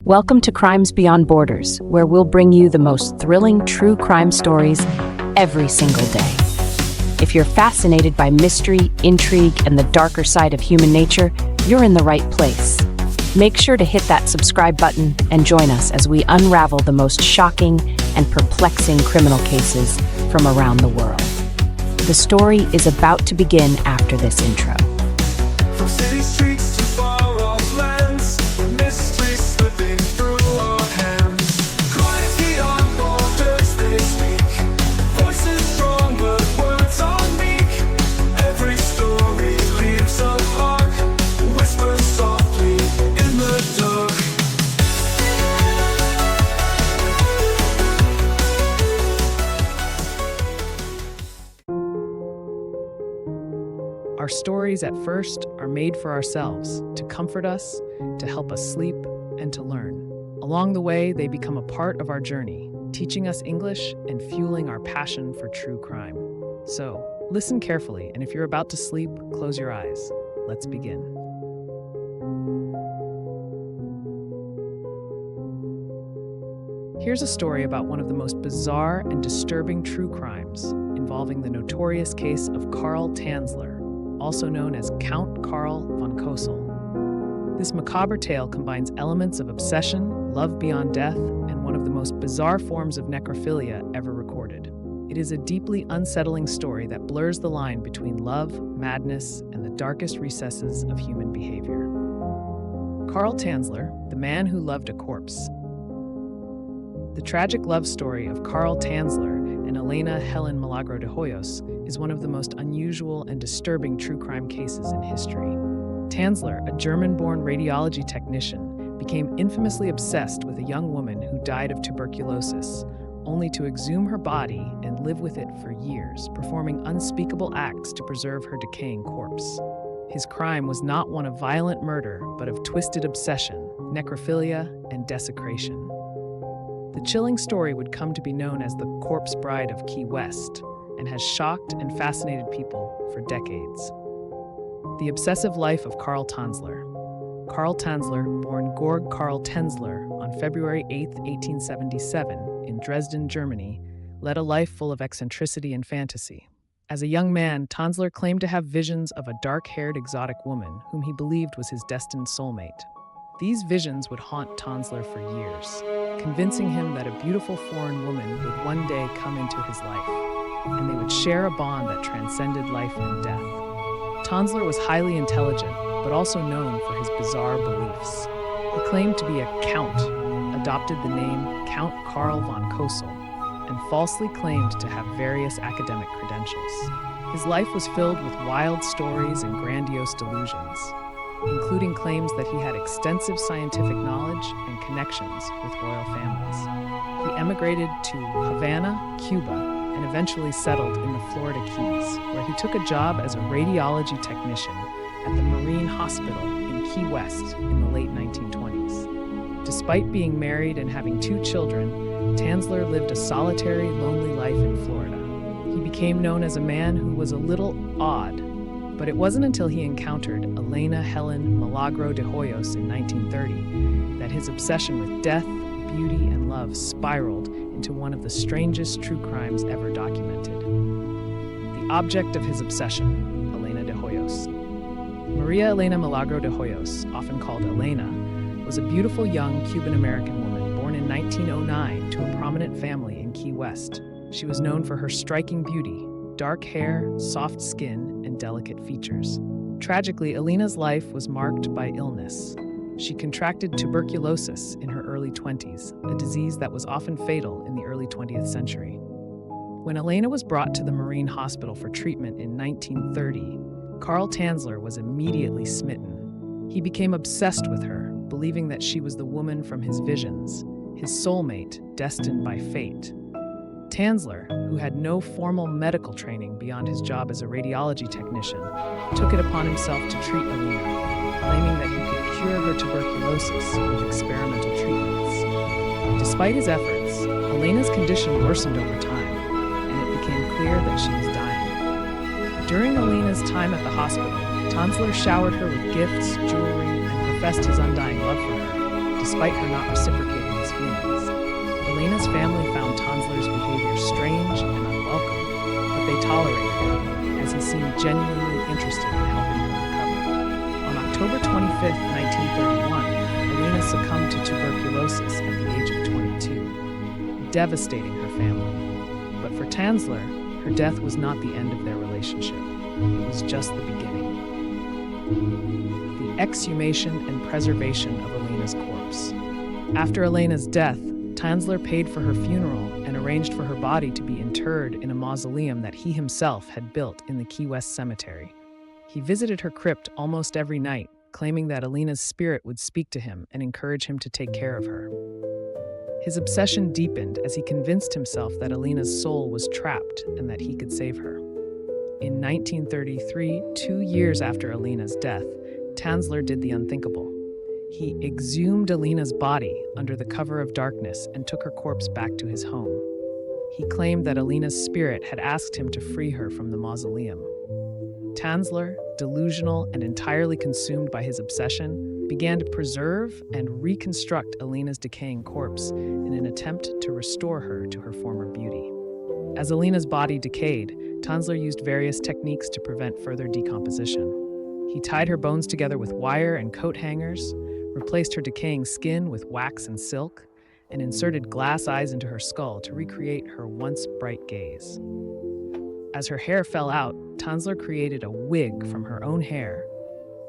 Welcome to Crimes Beyond Borders, where we'll bring you the most thrilling true crime stories every single day. If you're fascinated by mystery, intrigue, and the darker side of human nature, you're in the right place. Make sure to hit that subscribe button and join us as we unravel the most shocking and perplexing criminal cases from around the world. The story is about to begin after this intro. From city streets to far-off lands, mystery slipping through our hands. Crimes beyond borders they speak, voices strong but words are meek. Every story leaves a mark, whispers softly in the dark. Our stories at first are made for ourselves, to comfort us, to help us sleep, and to learn. Along the way, they become a part of our journey, teaching us English and fueling our passion for true crime. So, listen carefully, and if you're about to sleep, close your eyes. Let's begin. Here's a story about one of the most bizarre and disturbing true crimes, involving the notorious case of Carl Tanzler, also known as Count Carl von Cosel. This macabre tale combines elements of obsession, love beyond death, and one of the most bizarre forms of necrophilia ever recorded. It is a deeply unsettling story that blurs the line between love, madness, and the darkest recesses of human behavior. Carl Tanzler, the man who loved a corpse. The tragic love story of Carl Tanzler and Elena Helen Milagro de Hoyos is one of the most unusual and disturbing true crime cases in history. Tanzler, a German-born radiology technician, became infamously obsessed with a young woman who died of tuberculosis, only to exhume her body and live with it for years, performing unspeakable acts to preserve her decaying corpse. His crime was not one of violent murder, but of twisted obsession, necrophilia, and desecration. The chilling story would come to be known as the Corpse Bride of Key West and has shocked and fascinated people for decades. The obsessive life of Carl Tanzler. Carl Tanzler, born Georg Carl Tanzler on February 8, 1877, in Dresden, Germany, led a life full of eccentricity and fantasy. As a young man, Tanzler claimed to have visions of a dark-haired exotic woman whom he believed was his destined soulmate. These visions would haunt Tanzler for years, convincing him that a beautiful foreign woman would one day come into his life, and they would share a bond that transcended life and death. Tanzler was highly intelligent, but also known for his bizarre beliefs. He claimed to be a count, adopted the name Count Carl von Cosel, and falsely claimed to have various academic credentials. His life was filled with wild stories and grandiose delusions, including claims that he had extensive scientific knowledge and connections with royal families. He emigrated to Havana, Cuba, and eventually settled in the Florida Keys, where he took a job as a radiology technician at the Marine Hospital in Key West in the late 1920s. Despite being married and having 2 children, Tanzler lived a solitary, lonely life in Florida. He became known as a man who was a little odd, but it wasn't until he encountered Elena Helen Milagro de Hoyos in 1930 that his obsession with death, beauty, and love spiraled into one of the strangest true crimes ever documented. The object of his obsession, Elena de Hoyos. Maria Elena Milagro de Hoyos, often called Elena, was a beautiful young Cuban-American woman born in 1909 to a prominent family in Key West. She was known for her striking beauty, dark hair, soft skin, and delicate features. Tragically, Elena's life was marked by illness. She contracted tuberculosis in her early 20s, a disease that was often fatal in the early 20th century. When Elena was brought to the Marine Hospital for treatment in 1930, Carl Tanzler was immediately smitten. He became obsessed with her, believing that she was the woman from his visions, his soulmate destined by fate. Tanzler, who had no formal medical training beyond his job as a radiology technician, took it upon himself to treat Elena, claiming that he could cure her tuberculosis with experimental treatments. Despite his efforts, Elena's condition worsened over time, and it became clear that she was dying. During Elena's time at the hospital, Tanzler showered her with gifts, jewelry, and professed his undying love for her, despite her not reciprocating his feelings. Elena's family found Tanzler's behavior strange and unwelcome, but they tolerated him, as he seemed genuinely interested in helping her recover. On October 25, 1931, Elena succumbed to tuberculosis at the age of 22, devastating her family. But for Tanzler, her death was not the end of their relationship. It was just the beginning. The exhumation and preservation of Elena's corpse. After Elena's death, Tanzler paid for her funeral and arranged for her body to be interred in a mausoleum that he himself had built in the Key West Cemetery. He visited her crypt almost every night, claiming that Elena's spirit would speak to him and encourage him to take care of her. His obsession deepened as he convinced himself that Elena's soul was trapped and that he could save her. In 1933, 2 years after Elena's death, Tanzler did the unthinkable. He exhumed Elena's body under the cover of darkness and took her corpse back to his home. He claimed that Elena's spirit had asked him to free her from the mausoleum. Tanzler, delusional and entirely consumed by his obsession, began to preserve and reconstruct Elena's decaying corpse in an attempt to restore her to her former beauty. As Elena's body decayed, Tanzler used various techniques to prevent further decomposition. He tied her bones together with wire and coat hangers, replaced her decaying skin with wax and silk, and inserted glass eyes into her skull to recreate her once bright gaze. As her hair fell out, Tanzler created a wig from her own hair,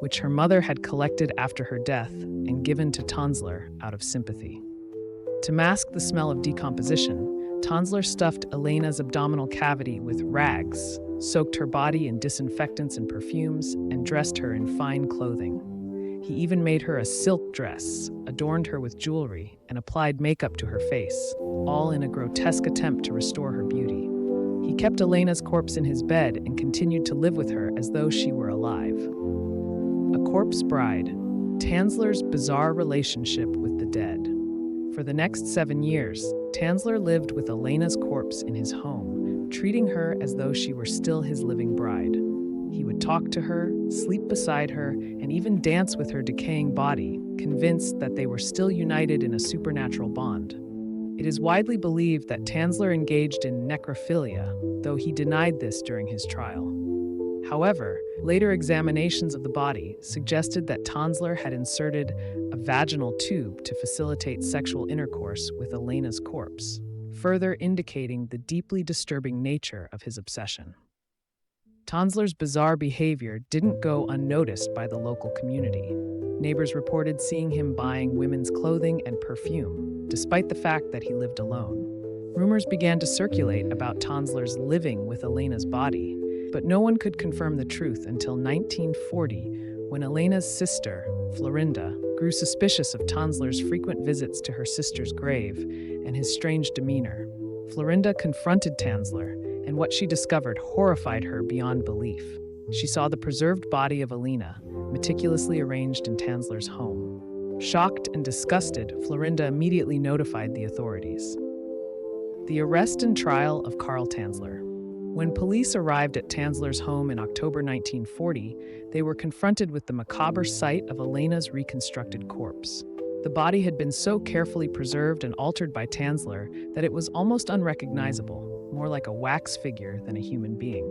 which her mother had collected after her death and given to Tanzler out of sympathy. To mask the smell of decomposition, Tanzler stuffed Elena's abdominal cavity with rags, soaked her body in disinfectants and perfumes, and dressed her in fine clothing. He even made her a silk dress, adorned her with jewelry, and applied makeup to her face, all in a grotesque attempt to restore her beauty. He kept Elena's corpse in his bed and continued to live with her as though she were alive. A corpse bride, Tanzler's bizarre relationship with the dead. For the next 7 years, Tanzler lived with Elena's corpse in his home, treating her as though she were still his living bride. He would talk to her, sleep beside her, and even dance with her decaying body, convinced that they were still united in a supernatural bond. It is widely believed that Tanzler engaged in necrophilia, though he denied this during his trial. However, later examinations of the body suggested that Tanzler had inserted a vaginal tube to facilitate sexual intercourse with Elena's corpse, further indicating the deeply disturbing nature of his obsession. Tanzler's bizarre behavior didn't go unnoticed by the local community. Neighbors reported seeing him buying women's clothing and perfume, despite the fact that he lived alone. Rumors began to circulate about Tanzler's living with Elena's body, but no one could confirm the truth until 1940, when Elena's sister, Florinda, grew suspicious of Tanzler's frequent visits to her sister's grave and his strange demeanor. Florinda confronted Tanzler, and what she discovered horrified her beyond belief. She saw the preserved body of Elena, meticulously arranged in Tanzler's home. Shocked and disgusted, Florinda immediately notified the authorities. The arrest and trial of Carl Tanzler. When police arrived at Tanzler's home in October 1940, they were confronted with the macabre sight of Elena's reconstructed corpse. The body had been so carefully preserved and altered by Tanzler that it was almost unrecognizable, more like a wax figure than a human being.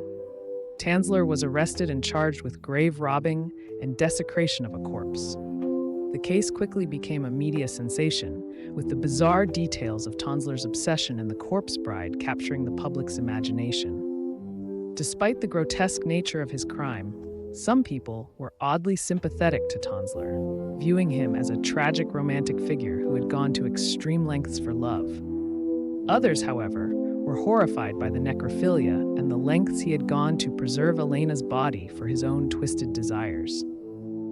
Tanzler was arrested and charged with grave robbing and desecration of a corpse. The case quickly became a media sensation, with the bizarre details of Tanzler's obsession and the corpse bride capturing the public's imagination. Despite the grotesque nature of his crime, some people were oddly sympathetic to Tanzler, viewing him as a tragic romantic figure who had gone to extreme lengths for love. Others, however, were horrified by the necrophilia and the lengths he had gone to preserve Elena's body for his own twisted desires.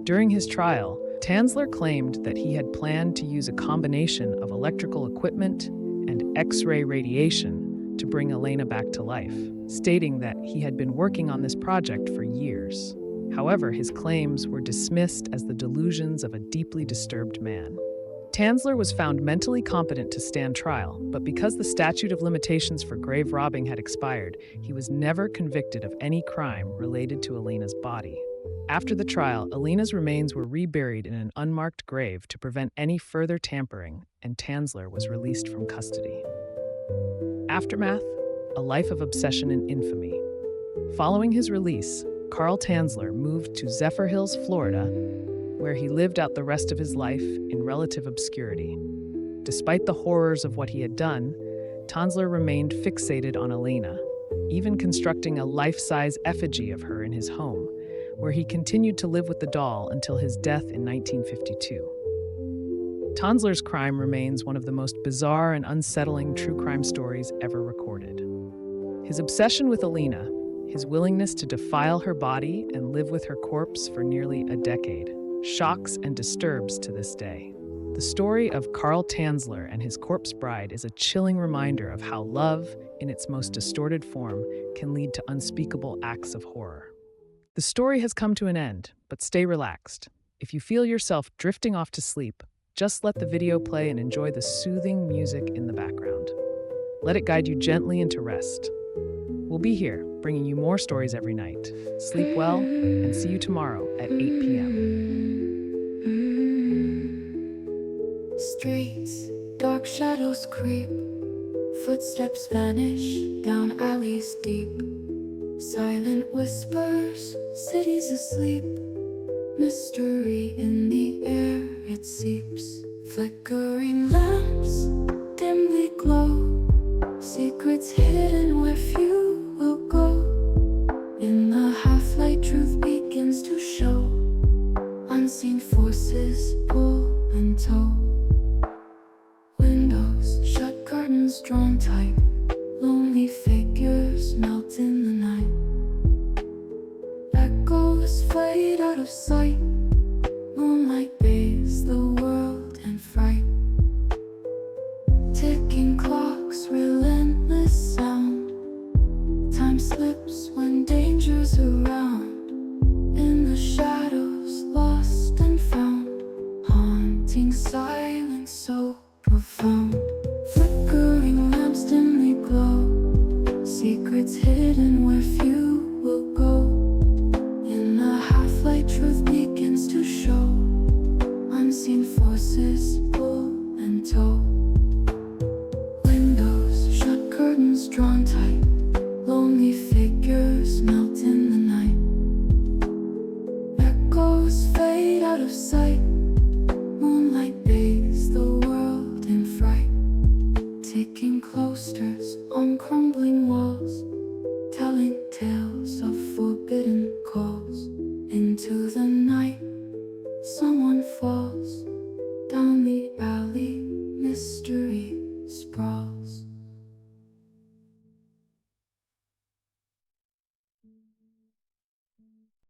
During his trial, Tanzler claimed that he had planned to use a combination of electrical equipment and X-ray radiation to bring Elena back to life, stating that he had been working on this project for years. However, his claims were dismissed as the delusions of a deeply disturbed man. Tanzler was found mentally competent to stand trial, but because the statute of limitations for grave robbing had expired, he was never convicted of any crime related to Elena's body. After the trial, Alina's remains were reburied in an unmarked grave to prevent any further tampering, and Tanzler was released from custody. Aftermath: a life of obsession and infamy. Following his release, Carl Tanzler moved to Zephyrhills, Florida, where he lived out the rest of his life in relative obscurity. Despite the horrors of what he had done, Tanzler remained fixated on Alina, even constructing a life-size effigy of her in his home, where he continued to live with the doll until his death in 1952. Tanzler's crime remains one of the most bizarre and unsettling true crime stories ever recorded. His obsession with Alina, his willingness to defile her body and live with her corpse for nearly a decade, shocks and disturbs to this day. The story of Carl Tanzler and his corpse bride is a chilling reminder of how love, in its most distorted form, can lead to unspeakable acts of horror. The story has come to an end, but stay relaxed. If you feel yourself drifting off to sleep, just let the video play and enjoy the soothing music in the background. Let it guide you gently into rest. We'll be here, bringing you more stories every night. Sleep well, and see you tomorrow at 8 p.m. Streets, dark shadows creep. Footsteps vanish down alleys deep. Silent whispers, cities asleep. Mystery in the air, it seeps. Flickering lamps dimly glow. Secrets hidden where few will go. In the half-light, truth begins to show. Unseen forces pull and tow. Windows shut, curtains drawn tight. Lonely figures melt in the night. Echoes fade out of sight.